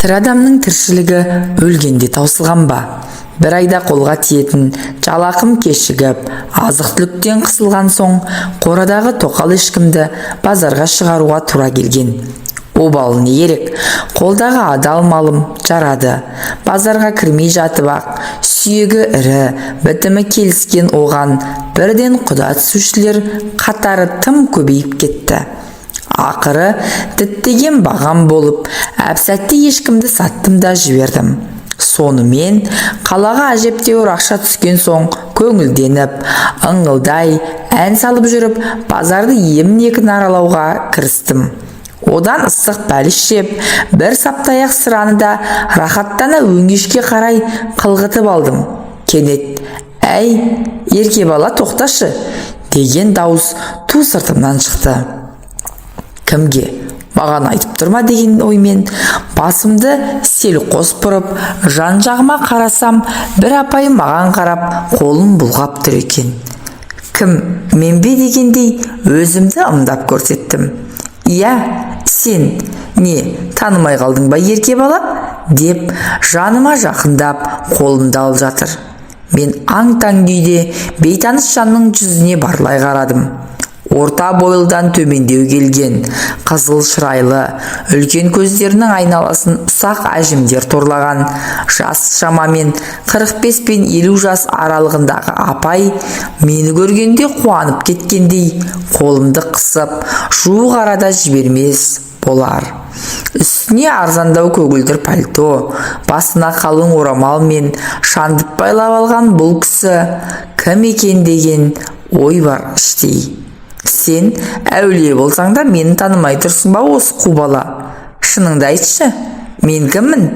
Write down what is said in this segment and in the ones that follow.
Тірі адамның тіршілігі өлгенде таусылған ба? Бір айда қолға тиетін жалақым кешігіп, азық-түліктен қысылған соң, қорадағы тоқал ешкімді базарға шығаруға тура келген. Обалы не керек? Қолдағы адал малым жарады. Базарға кірмей жатып ақ, сүйегі ірі, бітімі келіскен оған бірден құда түсушілер қатары тым көбейіп кетті. Ақыры діттеген бағам болып, әп-сәтте ешкімді саттым да жібердім. Сонымен қалаға әжептеуір ақша түскен соң көңілденіп, ыңғылдай ән салып жүріп, базарды емін-еркін аралауға кірістім. Одан ыстық бәліш жеп, бір саптаяқ сыраны да рахаттана өңешке қарай қылғытып алдым. Кенет, «Әй, ерке бала, тоқташы!» деген дауыс ту сыртымнан шықты. Кімге? Маған айтып тұрма деген оймен басымды селқос бұрып, жан-жағыма қарасам, бір апай маған қарап, қолын бұлғап тұр екен. Кім, мен бе дегендей өзімді ымдап көрсеттім. «Иә, сен, не, танымай қалдың ба, ерке бала?» деп жаныма жақындап, қолымды алып жатыр. Мен аң-таң күйде бейтаныс жанның жүзіне барлай қарадым. Орта бойлыдан төмендеу келген, қызыл шырайлы, үлкен көздерінің айналасын ұсақ әжімдер торлаған, жас шамамен 45 пен 50 жас аралығындағы апай мені көргенде қуанып кеткендей, қолымды қысып, жуық арада жібермес болар. Үстіне арзандау көгілдір пальто, басына қалың орамал мен шандып байлап алған бұл кісі кім екен деген ой бар іштей. Сен әулие болсаң да мені танымай тұрсың ба осы қу бала? Шыныңды айтшы, мен кіммін?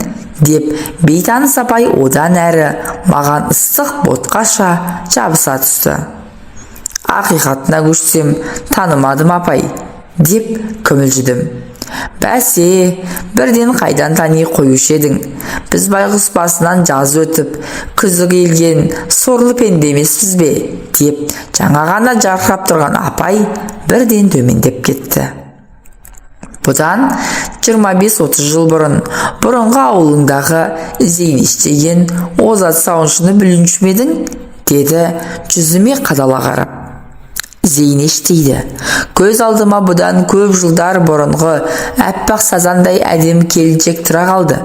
Деп бейтаныс апай одан әрі маған ыстық ботқаша жабыса түсті. Ақиқатына көшсем, танымадым апай, деп күмілжідім. Бәсе, бірден қайдан тани қоюшы едің? Біз байғұс басынан жаз өтіп, күзі келген сорлы пенде емеспіз бе? Деп жаңа ғана жарқырап тұрған апай бірден төмендеп кетті. Бұдан 25-30 жыл бұрынғы ауылыңдағы Зейнеш деген озат сауыншыны білуші ме едің? Деді жүзіме қадала қарап. Зейнеш дейді. Көз алдыма бұдан көп жылдар бұрынғы әппақ сазандай әдем келіншек тұра қалды.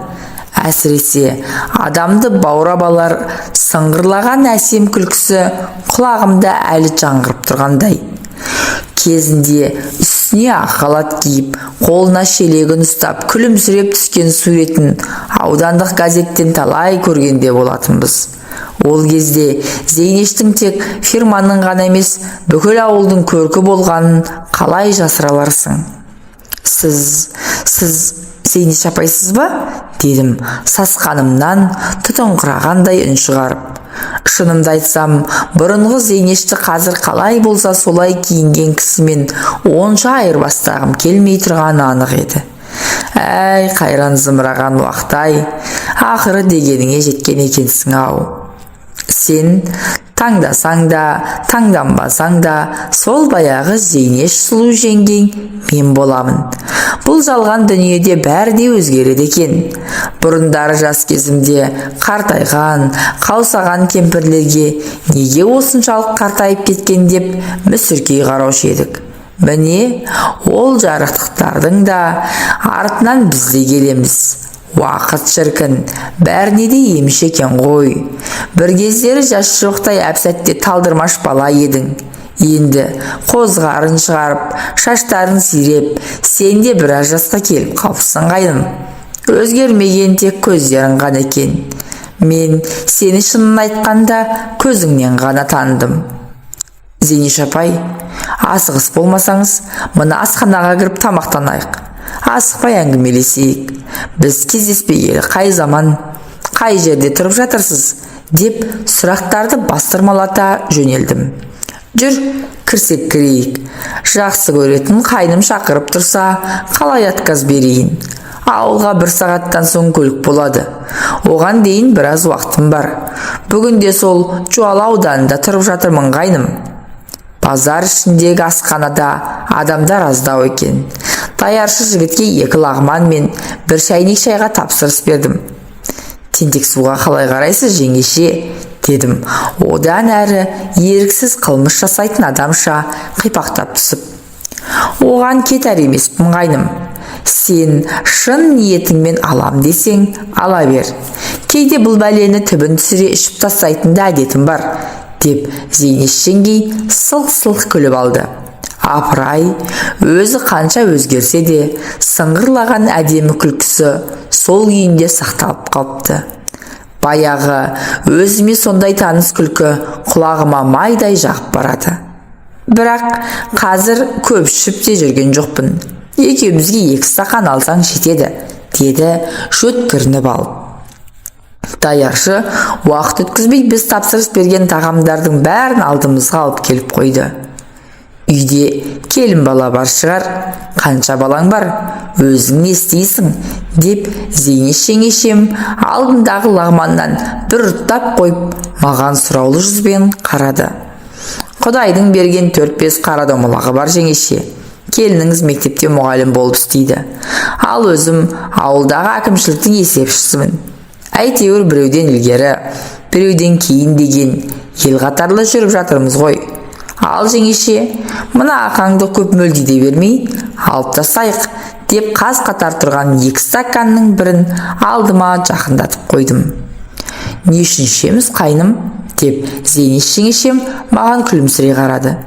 Әсіресе адамды баурап алар сыңғырлаған әсем күлкісі құлағымда әлі жаңғырып тұрғандай. Кезінде үстіне ақ халат киіп, қолына шелегін ұстап, күлімсіреп түскен суретін аудандық газеттен талай көргенде болатынбыз. Ол кезде Зейнештің тек фирманың ғана емес, бүкіл ауылдың көркі болғанын қалай жасыраларсың? Сіз Зейнеш апайсыз ба? Дедім, сасқанымнан тұтыңқырағандай үн шығарып. Шынымды айтсам, бұрынғы Зейнешті қазір қалай болса солай киінген кісімен онша айырбастағым келмей тұрғаны анық еді. Әй, қайран зымыраған уақыт-ай, ақыры дегеніңе жеткен екенсің-ау. Сен таңдасаң да, таңданбасаң да, сол баяғы Зейнеш сұлу жеңгең мен боламын. Бұл жалған дүниеде бәрі де өзгереді екен. Бұрындары жас кезімде қартайған, қаусаған кемпірлерге неге осыншалық қартайып кеткен деп мүсіркей қараушы едік. Міне, ол жарықтықтардың да артынан біз де келеміз. Уақыт шіркін, бәріне де емші екен ғой. Бір кездері жас жоқтай әп-сәтте талдырмаш бала едің. Енді қозғарын шығарып, шаштарын сиреп, сен де біраз жасқа келіп қалыпсың қайным. Өзгермеген тек көздерің ғана екен. Мен сені шынын айтқанда көзіңнен ғана таныдым. Зейнеш апай, асығыс болмасаңыз, мына асханаға кіріп тамақтанайық. Асықпай әңгімелесейік. Біз кездеспегелі қай заман, қай жерде тұрып жатырсыз? Деп сұрақтарды бастырмалата жөнелдім. Жүр, кірсек кірейік. Жақсы көретін қайным шақырып тұрса, қалай отказ берейін? Ауылға 1 сағаттан соң көлік болады. Оған дейін біраз уақытым бар. Бүгінде сол Жуалы ауданында тұрып жатырмын қайным. Базар ішіндегі асханада адамдар аздау екен. даяршы жігітке 2 лағман мен 1 шайнек шайға тапсырыс бердім. Тентек суға қалай қарайсыз, жеңеше? Дедім. Одан әрі еріксіз қылмыс жасайтын адамша қипақтап түсіп. Оған кетер емеспін қайным. Сен шын ниетіңмен алам десең, ала бер. Кейде бұл бәлені түбін түсіре ішіп тастайтын да әдетім бар, деп Зейнеш жеңгей сылқ-сылқ күліп алды. Апырай, өзі қанша өзгерсе де, сыңғырлаған әдемі күлкісі сол күйінде сақталып қалыпты. Баяғы өзіме сондай таныс күлкі құлағыма майдай жағып барады. Бірақ қазір көп ішіп те жүрген жоқпын. Екеумізге 2 стақан алсаң жетеді, деді жөткірініп алып. Даяршы уақыт өткізбей біз тапсырыс берген тағамдардың бәрін алдымызға алып келіп қойды. Үйде келін бала бар шығар, қанша балаң бар, өзің не істейсің, деп Зейнеш жеңешем алдындағы лағманнан бір ұрттап қойып, маған сұраулы жүзбен қарады. Құдайдың берген 4-5 қара домалағы бар жеңеше. Келініңіз мектепте мұғалім болып істейді. Ал өзім ауылдағы әкімшіліктің есепшісімін. Әйтеуір біреуден ілгері, біреуден кейін деген ел қатарлы жүріп жатырмыз ғой. Ал жеңеше, мына ақаңды көп мөлдей бермей, алып тастайық, деп қаз қатар тұрған 2 стаканның бірін алдыма жақындатып қойдым. Не үшін ішеміз қайным? Деп Зейнеш жеңешем маған күлімсірей қарады.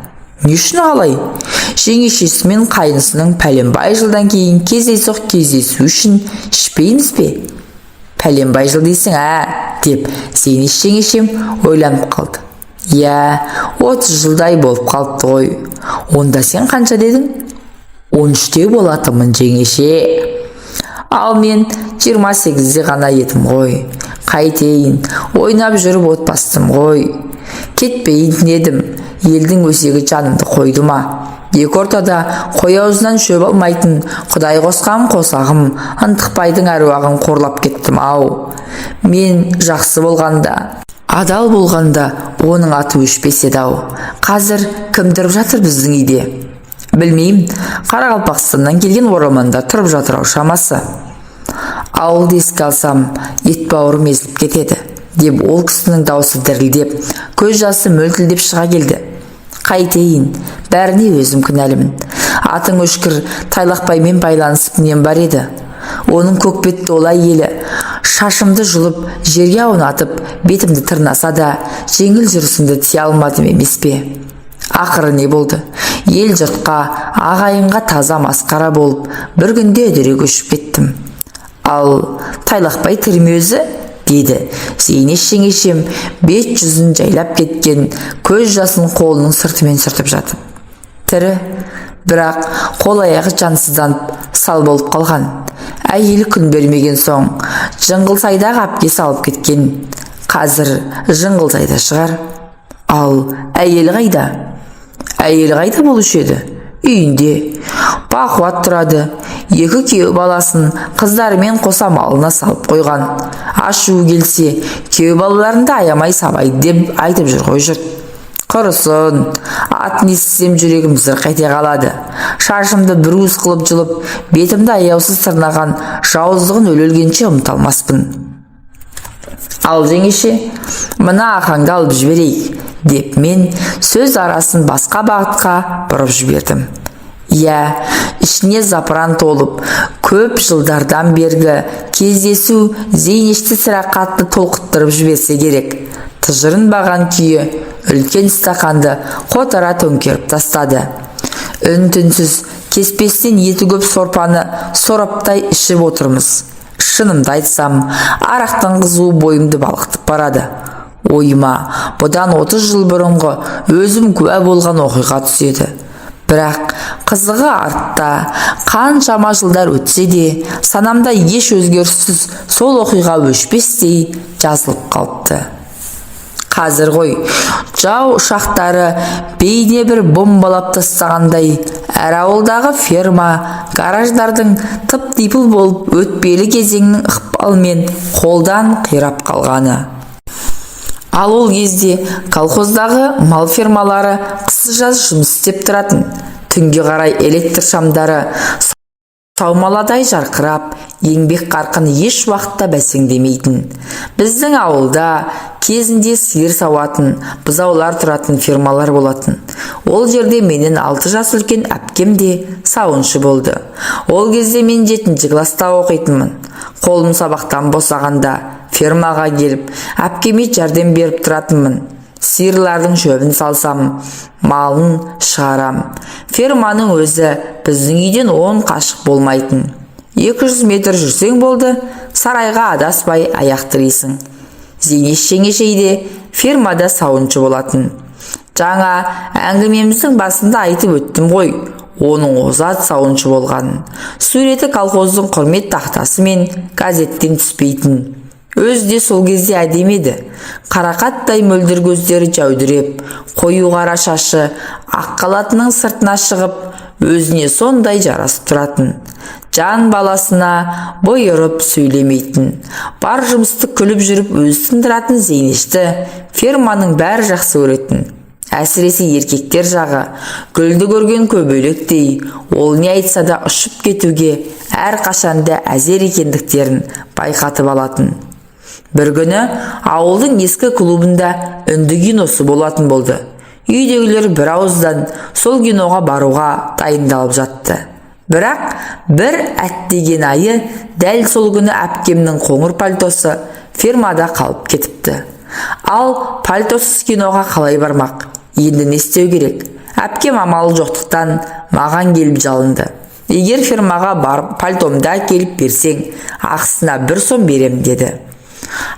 Не үшін қалай? Жеңешесі мен қайнысының пәленбай жылдан кейін кездейсоқ кездесу үшін ішпейміз бе? Пәленбай жыл дейсің, деп Зейнеш жеңешем ойланып қалды. 30 жылдай болып қалыпты ғой. Онда сен қанша дедің? 13-те болатымын жеңеше. Ал мен 28-де ғана едім ғой. Қайтейін, ойнап жүріп отбастым ғой. Кетпейін дедім. Елдің өсегі жанымды қойды ма? 2 ортада қой аузынан шөп алмайтын Құдай қосқан қосағым ынтықбайдың әруағын қорлап кеттім ау. Мен жақсы болғанда, адал болғанда оның аты өшпес еді ау. Қазір кім тұрып жатыр біздің үйде? Білмеймін, Қарақалпақстаннан келген оралмандар тұрып жатыр ау шамасы. Ауылды еске алсам, ет бауырым езіліп кетеді, деп ол кісінің даусы дірілдеп, көз жасы мөлтілдеп шыға келді. Қайтейін, бәріне өзім кінәлімін. Атың өшкір Тайлақбаймен байланысып нем бар еді. Оның көкбетті олай елі, шашымды жұлып, жерге аунатып, бетімді тырнаса да, жеңіл жүрісімді тие алмадым емес пе? Ақыры не болды? Ел жұртқа, ағайынға таза масқара болып, бір күнде үдере көшіп кеттім. Ал Тайлақбай тірме өзі? Деді Зейнеш жеңешем бет жүзін жайлап кеткен көз жасын қолының сыртымен сүртіп жатып. Тірі, бірақ қол аяғы жансызданып сал болып қалған. Әйелі күн бермеген соң Жыңғылсайдағы әпке салып кеткен. Қазір Жыңғылсайда шығар. Ал әйелі қайда? Әйелі қайда болушы еді? Үйінде бақуат тұрады. 2 күйеу баласын қыздарымен қоса малына салып қойған. Ашуы келсе, күйеу балаларында аямай сабайды деп айтып жүр ғой жұрт. Құрысын, атын естісем жүрегім зырқ ете қалады. Шашымды бір уыс қылып жұлып, бетімді аяусыз тырнаған жауыздығын өле-өлгенше ұмыта алмаспын. Ал жеңеше, мына ақаңды алып жіберейік, деп мен сөз арасын басқа бағытқа бұрып жібердім. Ішіне запыран толып, көп жылдардан бергі кездесу Зейнешті сірә қатты толқыттырып жіберсе керек. Тыжырынбаған күйі үлкен стақанды қотара төңкеріп тастады. Үн-түнсіз кеспестен еті көп сорпаны сораптай ішіп отырмыз. Шынымды айтсам, арақтың қызуы бойымды балқытып барады. Ойыма бұдан 30 жыл бұрынғы өзім куә болған оқиға түседі. Бірақ қызығы артта, қаншама жылдар өтсе де, санамда еш өзгеріссіз сол оқиға өшпестей жазылып қалыпты. Қазір ғой, жау ұшақтары бейне бір бомбалап тастағандай, әр ауылдағы ферма, гараждардың тып-типыл болып өтпелі кезеңнің ықпалымен қолдан қирап қалғаны. Ал ол кезде колхоздағы мал фермалары қысы-жаз жұмыс істеп тұратын. Түнге қарай электр шамдары саумаладай жарқырап, еңбек қарқыны еш уақытта бәсеңдемейтін. Біздің ауылда кезінде сиыр сауатын, бұзаулар тұратын фермалар болатын. Ол жерде менен 6 жас үлкен әпкем де сауыншы болды. Ол кезде мен 7-ші класста оқитынмын. Қолым сабақтан босағанда фермаға келіп, әпкеме жәрдем беріп тұратынмын. Сиырлардың шөбін салсам, малын шығарам. Ферманың өзі біздің үйден 10 қашық болмайтын. 200 метр жүрсең болды, сарайға адаспай аяқ тірейсің. Зейнеш жеңешейде фермада сауыншы болатын. Жаңа әңгімеміздің басында айтып өттім ғой, оның озат сауыншы болғанын. Суреті колхоздың құрмет тақтасы мен газеттен түспейтін. Өзі де сол кезде әдемі еді. Қарақаттай мөлдір көздері жәудіреп, қою қара шашы ақ қалатының сыртына шығып, өзіне сондай жарасып тұратын. Жан баласына бұйырып сөйлемейтін. Бар жұмысты күліп жүріп өзі тындыратын Зейнешті ферманың бәрі жақсы көретін. Әсіресе еркектер жағы гүлді көрген көбелектей, ол не айтса да ұшып кетуге әр қашанда әзер екендіктерін байқатып алатын. Бір күні ауылдың ескі клубында үнді киносы болатын болды. Үйдегілер бір ауыздан сол киноға баруға дайындалып жатты. Бірақ бір әттеген айы дәл сол күні әпкемнің қоңыр пальтосы фермада қалып кетіпті. Ал пальтосыз киноға қалай бармақ? Енді не істеу керек? Әпкем амалы жоқтықтан маған келіп жалынды. Егер фермаға барып пальтомды әкеліп берсең, ақысына 1 сом берем деді.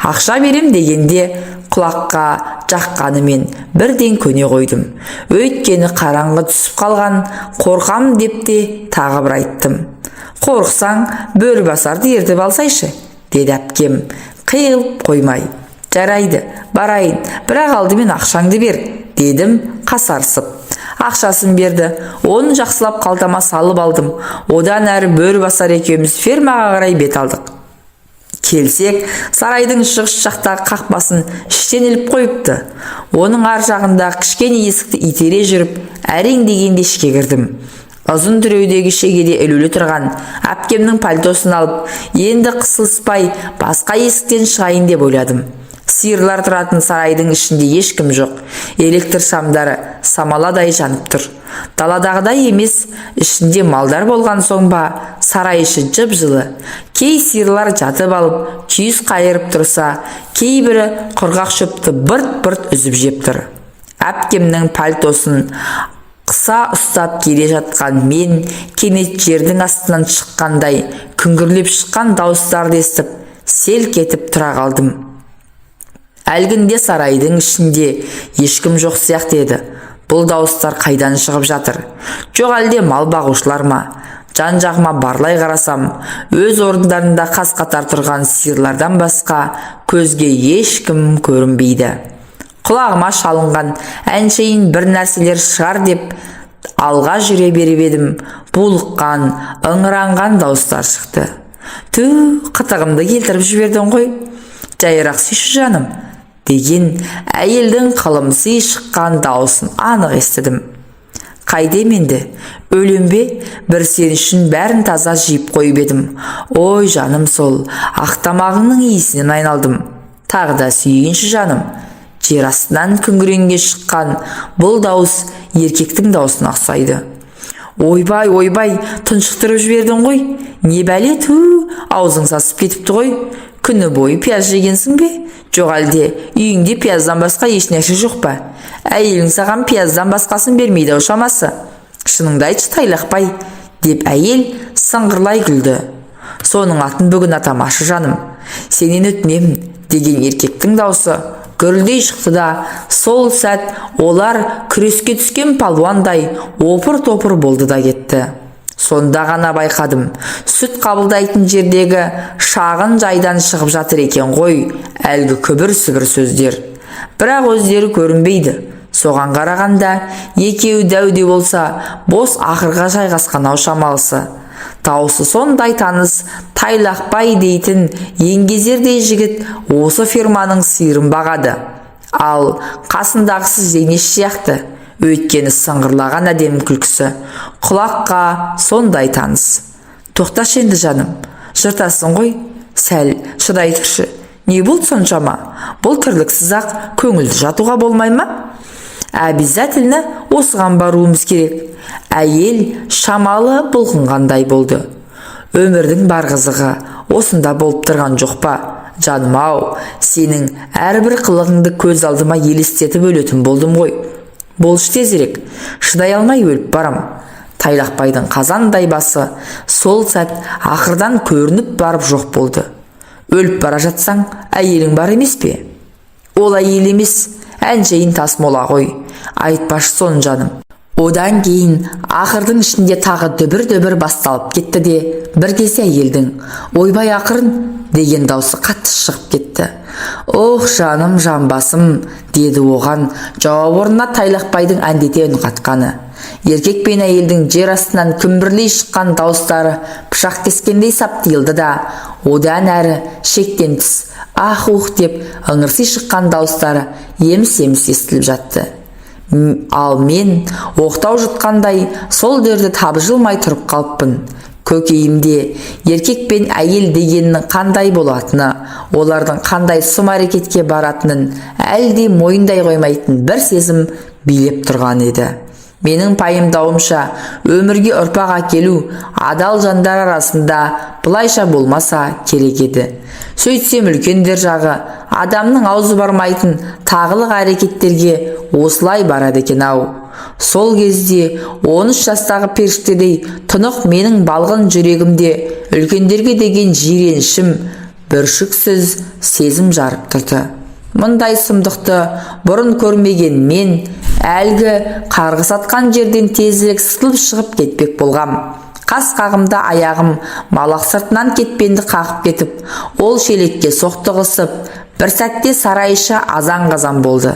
Ақша берем дегенде құлаққа жаққанымен бірден көне қойдым. Өйткені қараңғы түсіп қалған, қорқам деп те тағы бір айттым. Қорықсаң, бөрібасарды ертіп алсайшы, деді әпкем, қиылып қоймай. Жарайды, барайын, бірақ алдымен ақшаңды бер, дедім қасарсып. Ақшасын берді, оны жақсылап қалтама салып алдым. Одан әрі бөрібасар екеуміз фермаға қарай бет алдық. Келсек, сарайдың шығыс жақтағы қақпасын іштен іліп қойыпты. Оның ар жағында кішкене есікті итере жүріп, әрең дегенде ішке кірдім. Ұзын түреудегі шегеде ілулі тұрған әпкемнің пальтосын алып, енді қысылыспай басқа есіктен шығайын деп ойладым. Сиырлар тұратын сарайдың ішінде ешкім жоқ. Электр шамдары самаладай жанып тұр. Даладағыдай емес, ішінде малдар болған соң ба, сарай іші жып-жылы. Кей сиырлар жатып алып, күйіс қайырып тұрса, кейбірі құрғақ шөпті бырт-бырт үзіп жеп тұр. Әпкемнің пальтосын қыса ұстап келе жатқан мен кенет жердің астынан шыққандай күңгірлеп шыққан дауыстарды естіп, селк етіп тұра қалдым. Әлгінде сарайдың ішінде ешкім жоқ сияқты еді. Бұл дауыстар қайдан шығып жатыр? Жоқ әлде мал бағушылар ма? Жан-жағыма барлай қарасам, өз орындарында қаз-қатар тұрған сиырлардан басқа көзге ешкім көрінбейді. Құлағыма шалынған әншейін бір нәрселер шығар деп алға жүре беріп едім. Булыққан, ыңыранған дауыстар шықты. Қытығымды келтіріп жібердің ғой. Жайырақ сүйші жаным, деген әйелдің қылымсый шыққан даусын анық естідім. Қайдем енді, өлем бе? Бір сен үшін бәрін таза жиып қойып едім. Ой жаным, сол ақтамағыңның иісінен айналдым. Тағы да сүйейінші жаным. Жер астынан күңіренге шыққан бұл дауыс еркектің даусына ұқсайды. Ойбай, ойбай, тұншықтырып жібердің ғой. Не бәле, аузың сасып кетіпті ғой. Күні бойы пияз жегенсің бе? Жоқ әлде үйіңде пияздан басқа ешнәрсе жоқ па? Әйелің саған пияздан басқасын бермейді ау шамасы. Шыныңды айтшы тайлақпай, деп әйел сыңғырлай күлді. Соның атын бүгін атамашы жаным. Сенен өтінемін, деген еркектің даусы гүрілдей шықты да, сол сәт олар күреске түскен палуандай опыр-топыр болды да кетті. Сонда ғана байқадым, сүт қабылдайтын жердегі шағын жайдан шығып жатыр екен ғой, әлгі күбір-сүбір сөздер. Бірақ өздері көрінбейді. Соған қарағанда екеуі дәуде болса, бос ақырға жайғасқан ау шамалысы. Дауысы сондай таныс, тайлақпай дейтін еңгезердей жігіт осы ферманың сиырын бағады. Ал қасындағысы Зейнеш сияқты. Өйткені сыңғырлаған әдемі күлкісі құлаққа сондай таныс. Тоқташы енді жаным, жыртасың ғой, сәл шыдай тұршы. Не болды соншама? Бұл тірліксіз-ақ көңілді жатуға болмай ма? Обязательно осыған баруымыз керек. Әйел шамалы бұлқынғандай болды. Өмірдің бар қызығы осында болып тұрған жоқ па? Жаным-ау, сенің әрбір қылығыңды көз алдыма елестетіп өлетін болдым ғой. Болшы тезірек, шыдай алмай өліп барам. Тайлақбайдың қазандай басы сол сәт ақырдан көрініп барып жоқ болды. Өліп бара жатсаң, әйелің бар емес пе? Ол әйел емес, әншейін тасмола ғой. Айтпашы соны жаным. Одан кейін ақырдың ішінде тағы дүбір-дүбір басталып кетті де, бір кезде әйелдің ойбай ақырын деген даусы қатты шығып кетті. Ох, жаным, жанбасым, деді оған жауап орнына Тайлақбайдың әндете үн қатқаны. Еркек пен әйелдің жер астынан күмбірлей шыққан дауыстары пышақ кескендей саптиылды да, одан әрі шектен тыс ах-ух деп ыңырси шыққан дауыстары еміс-еміс естіліп жатты. Ал мен оқтау жұтқандай сол дерді табжылмай тұрып қалыппын. Көкейімде еркек пен әйел дегеннің қандай болатыны, олардың қандай сұм әрекетке баратынын әлде мойындай қоймайтын бір сезім билеп тұрған еді. Менің пайымдауымша, өмірге ұрпақ әкелу адал жандар арасында бұлайша болмаса керек еді. Сөйтсем үлкендер жағы адамның аузы бармайтын тағылық әрекеттерге осылай барады екен-ау. Сол кезде 13 жастағы періштедей тұнық менің балғын жүрегімде үлкендерге деген жиренішім бүршіксіз сезім жарып тұрды. Мұндай сұмдықты бұрын көрмеген мен әлгі қарғыс атқан жерден тезірек сытылып шығып кетпек болғам. Қас қағымда аяғым малақ сыртынан кетпенді қағып кетіп, ол шелекке соқтығысып, бір сәтте сарайша азан-қазан болды.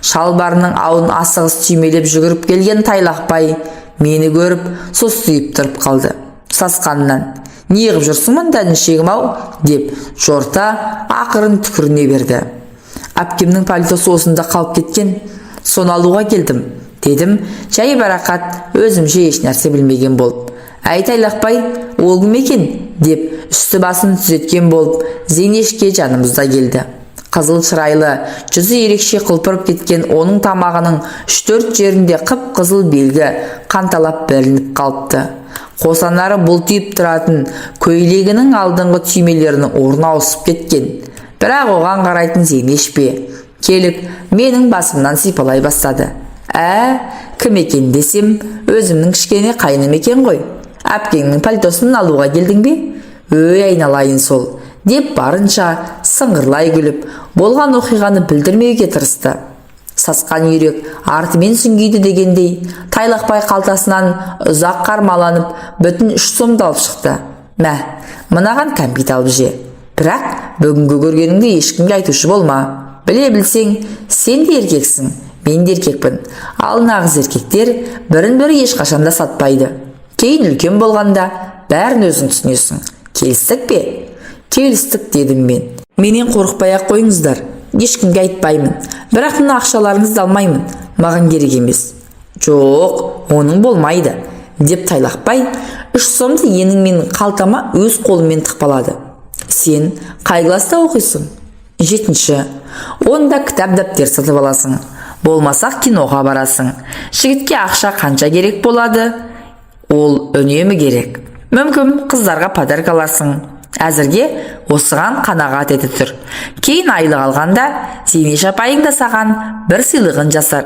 Шалбарының ауын асығыс түймелеп жүгіріп келген Тайлақбай мені көріп состиып тұрып қалды. Сасқанынан, неғып жүрсің мұнда нешегім-ау, деп жорта ақырын түкіріне берді. Әпкемнің пальтосы осында қалып кеткен, соны алуға келдім, дедім, жай барақат өзімше еш нәрсе білмеген болып. Әй Тайлақбай, ол кім екен? Деп үсті басын түзеткен болып, Зейнешке жанымызда келді. Қызыл шырайлы, жүзі ерекше қылпырып кеткен оның тамағының 3-4 жерінде қып-қызыл белгі қанталап білініп қалыпты. Қосанары бұлтиып тұратын көйлегінің алдыңғы түймелерінің орны ауысып кеткен. Бірақ оған қарайтын Зейнешпе келіп менің басымнан сипалай бастады. Кім екен десем, өзімнің кішкене қайным екен ғой. Әпкеңнің пальтосын алуға келдің бе? Айналайын сол, деп барынша сыңғырлай күліп, болған оқиғаны білдірмеуге тырысты. Сасқан үйрек артымен сүңгиді дегендей, Тайлақбай қалтасынан ұзақ қармаланып, бүтін 3 сомды алып шықты. Мынаған кәмпит алып же. Бірақ бүгінгі көргеніңді ешкімге айтушы болма. Біле білсең, сен де еркексің, мен де еркекпін. Ал нағыз еркектер бірін-бірі ешқашанда сатпайды. Кейін үлкен болғанда бәрін өзің түсінесің. Келістік пе? Келістік, дедім мен. Менен қорықпай-ақ қойыңыздар. Ешкімге айтпаймын. Бірақ мына ақшаларыңызды алмаймын. Маған керек емес. Жоқ, оның болмайды, деп Тайлақбай 3 сомды енің қалтама өз қолымен тықпалады. Сен қай класста оқисың? 7-ші. Онда кітап дәптер сатып аласың. Болмасақ киноға барасың. Жігітке ақша қанша керек болады? Ол үнемі керек. Мүмкін қыздарға подарок аларсың. Әзірге осыған қанағат ете тұр. Кейін айлық алғанда Зейнеш апайың да саған бір сыйлығын жасар.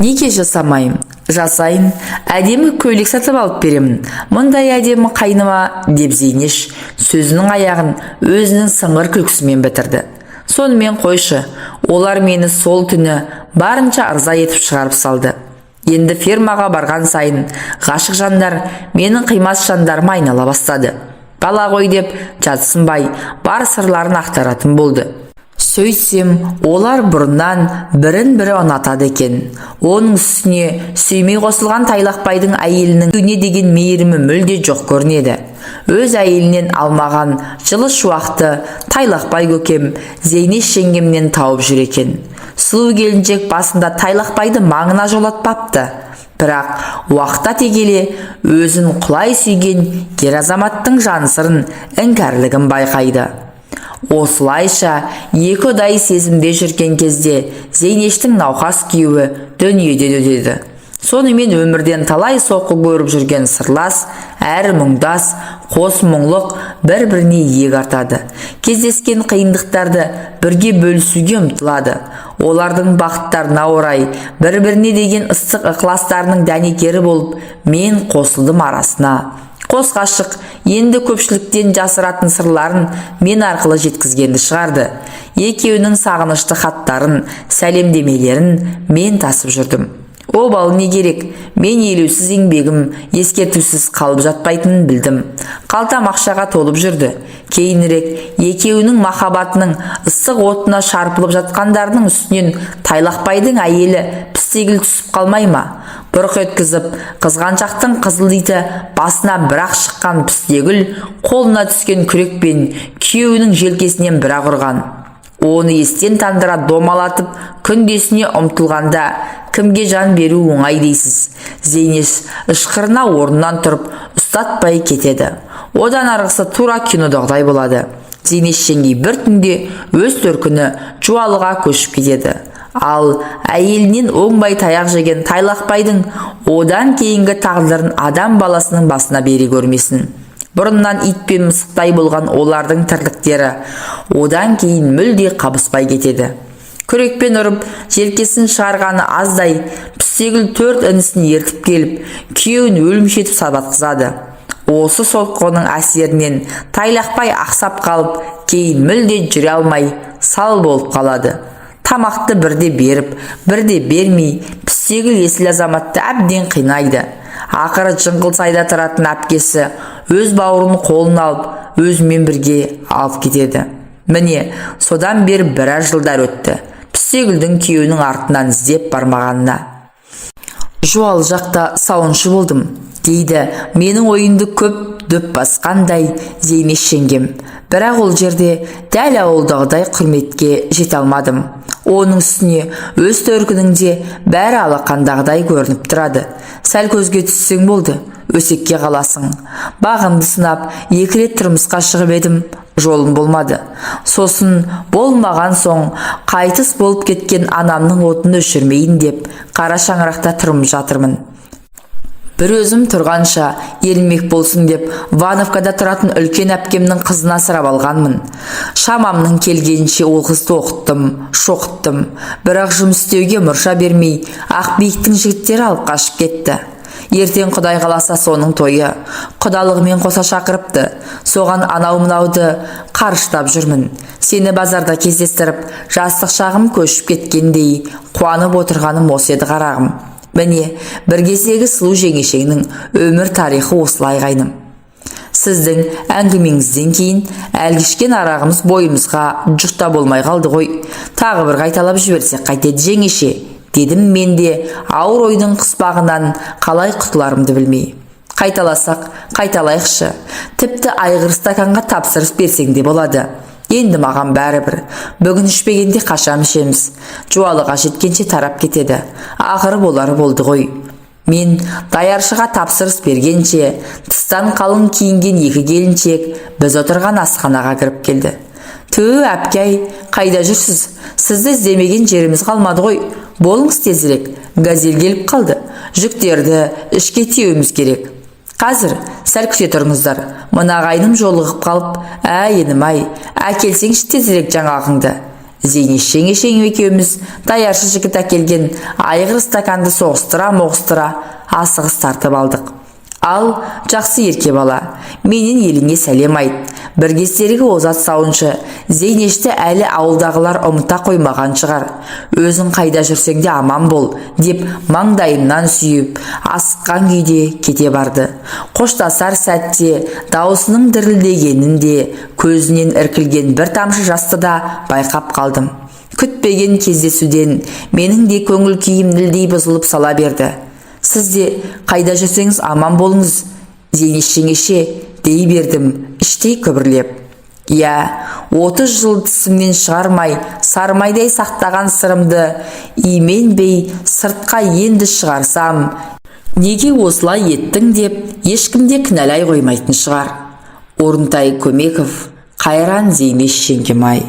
Неге жасамайым? Жасайын. Әдемі көйлек сатып алып беремін. Мұндай әдемі қайныма, деп Зейнеш сөзінің аяғын өзінің сыңғыр күлкісімен бітірді. Сонымен қойшы, олар мені сол түні барынша ырза етіп шығарып салды. Енді фермаға барған сайын ғашық жандар менің қимас жандарыма айнала бастады. Бала ғой деп жатсынбай бар сырларын ақтаратын болды. Сөйтсем, олар бұрыннан бірін-бірі ұнатады екен. Оның үстіне сүймей қосылған Тайлақбайдың әйелінің үйіне деген мейірімі мүлде жоқ көрінеді. Өз әйелінен алмаған жылы шуақты Тайлақбай көкем Зейнеш жеңгемнен тауып жүр екен. Сұлу келіншек басында Тайлақбайды маңына жолатпапты. бірақ уақыт ате келе өзін құлай сүйген ер азаматтың жан сырын, іңкәрлігін байқайды. Осылайша екі ұдай сезімде жүрген кезде Зейнештің науқас күйеуі дүниеден өтеді. Сонымен өмірден талай соққы көріп жүрген сырлас, әрі мұңдас, қос мұңлық бір-біріне иек артады. Кездескен қиындықтарды бірге бөлісуге ұмтылады. Олардың бақыттарына орай бір-біріне деген ыстық ықыластарының дәнекері болып, мен қосылдым арасына. Қос ғашық енді көпшіліктен жасыратын сырларын мен арқылы жеткізгенді шығарды. Екеуінің сағынышты хаттарын, сәлемдемелерін мен тасып жүрдім. Обалы не керек, мен елеусіз еңбегім ескертусіз қалып жатпайтынын білдім. Қалтам ақшаға толып жүрді. Кейінірек екеуінің махаббатының ыстық отына шарпылып жатқандарының үстінен Тайлақбайдың әйелі Пістегіл түсіп қалмай ма? Бұрқ еткізіп, қызғаншақтың қызыл иті басына бірақ шыққан Пістегіл қолына түскен күрекпен күйеуінің желкесінен бірақ ұрған. Оны естен тандыра домалатып күндесіне ұмтылғанда кімге жан беру оңай дейсіз. Зейнеш ышқырына орнынан тұрып ұстатпай кетеді. Одан арғысы тура кинодағыдай болады. Зейнеш жеңгей бір түнде өз төркіні Жуалыға көшіп кетеді. Ал әйелінен оңбай таяқ жеген Тайлақбайдың одан кейінгі тағдырын адам баласының басына бере көрмесін. Бұрыннан ит пен мысықтай болған олардың тірліктері одан кейін мүлде қабыспай кетеді. Күрекпен ұрып, желкесін шығарғаны аздай, Пістегіл 4 інісін ертіп келіп, күйеуін өлімшетіп сабатқызады. Осы соққының әсерінен Тайлақбай ақсап қалып, кейін мүлде жүре алмай, сал болып қалады. Тамақты бірде беріп, бірде бермей, Пістегіл есіл азаматты әбден қинайды. Ақыры Жыңғылсайда тұратын әпкесі өз бауырын қолын алып, өзімен бірге алып кетеді. Міне, содан бері біраз жылдар өтті. Пістегілдің күйеуінің артынан іздеп бармағанына. Жуалы жақта сауыншы болдым, дейді менің ойынды көп дөп басқандай Зейнеш жеңгем. Бірақ ол жерде дәл ауылдағыдай құрметке жете алмадым. Оның үстіне өз төркініңде бәрі алақандағыдай көрініп тұрады. Сәл көзге түссең болды, өсекке қаласың. Бағымды сынап, 2 рет тұрмысқа шығып едім, жолым болмады. Сосын болмаған соң қайтыс болып кеткен анамның отын өшірмейін деп қара шаңырақта тұрып жатырмын. Бір өзім тұрғанша ермек болсын деп Вановкада тұратын үлкен әпкемнің қызына асырап алғанмын. Шамамның келгенше ол қызды оқыттым, шоқыттым. Бірақ жұмыс істеуге мұрша бермей, Ақбиіктің жігіттері алып қашып кетті. Ертең Құдай қаласа соның тойы. Құдалығымен қоса шақырыпты. Соған анау-мынауды қарыштап жүрмін. Сені базарда кездестіріп, жастық шағым көшіп кеткендей қуанып отырғаным осы еді қарағым. Міне, бір кездегі сұлу жеңешеңнің өмір тарихы осылай қайным. Сіздің әңгімеңізден кейін әлгішкен арағымыз бойымызға жұқта болмай қалды ғой. Тағы бір қайталап жіберсек қайтеді жеңеше, дедім мен де ауыр ойдың қыспағынан қалай құтыларымды білмей. Қайталасақ, қайталайықшы. Тіпті айғыр стаканға тапсырыс берсең де болады. Енді маған бәрібір. Бүгін ішпегенде қашан ішеміз. Жуалыға жеткенше тарап кетеді. Ақыры болары болды ғой. Мен даяршыға тапсырыс бергенше, тыстан қалың киінген 2 келіншек біз отырған асханаға кіріп келді. Түу әпкей, қайда жүрсіз? Сізді іздемеген жеріміз қалмады ғой. Болыңыз тезірек. Газель келіп қалды. Жүктерді ішке тиеуіміз керек. Қазір сәл күте тұрыңыздар. Мына ағайыным жолығып қалып, енім-ай, әкелсеңші тезірек жаңағыңды. Зейнеш жеңешең екеуміз даяршы жігіт әкелген айғыр стаканды соғыстыра-моғыстыра асығыс тартып алдық. Ал, жақсы ерке бала, менен еліңе сәлем айт. Бір кездергі озат сауыншы Зейнешті әлі ауылдағылар ұмыта қоймаған шығар. Өзің қайда жүрсең де аман бол, деп маңдайымнан сүйіп, асыққан күйде кете барды. Қоштасар сәтте даусының дірілдегенін де, көзінен іркілген бір тамшы жасты да байқап қалдым. Күтпеген кездесуден менің де көңіл күйім нілдей бұзылып сала берді. Сіз де қайда жүрсеңіз аман болыңыз, Зейнеш жеңеше, дей бердім, іштей күбірлеп. 30 жыл тісімнен шығармай, сармайдай сақтаған сырымды именбей сыртқа енді шығарсам, Неге осылай еттің деп ешкімде кінәлай қоймайтын шығар. Орынтай Көмеков, Қайран Зейнеш жеңгем-ай.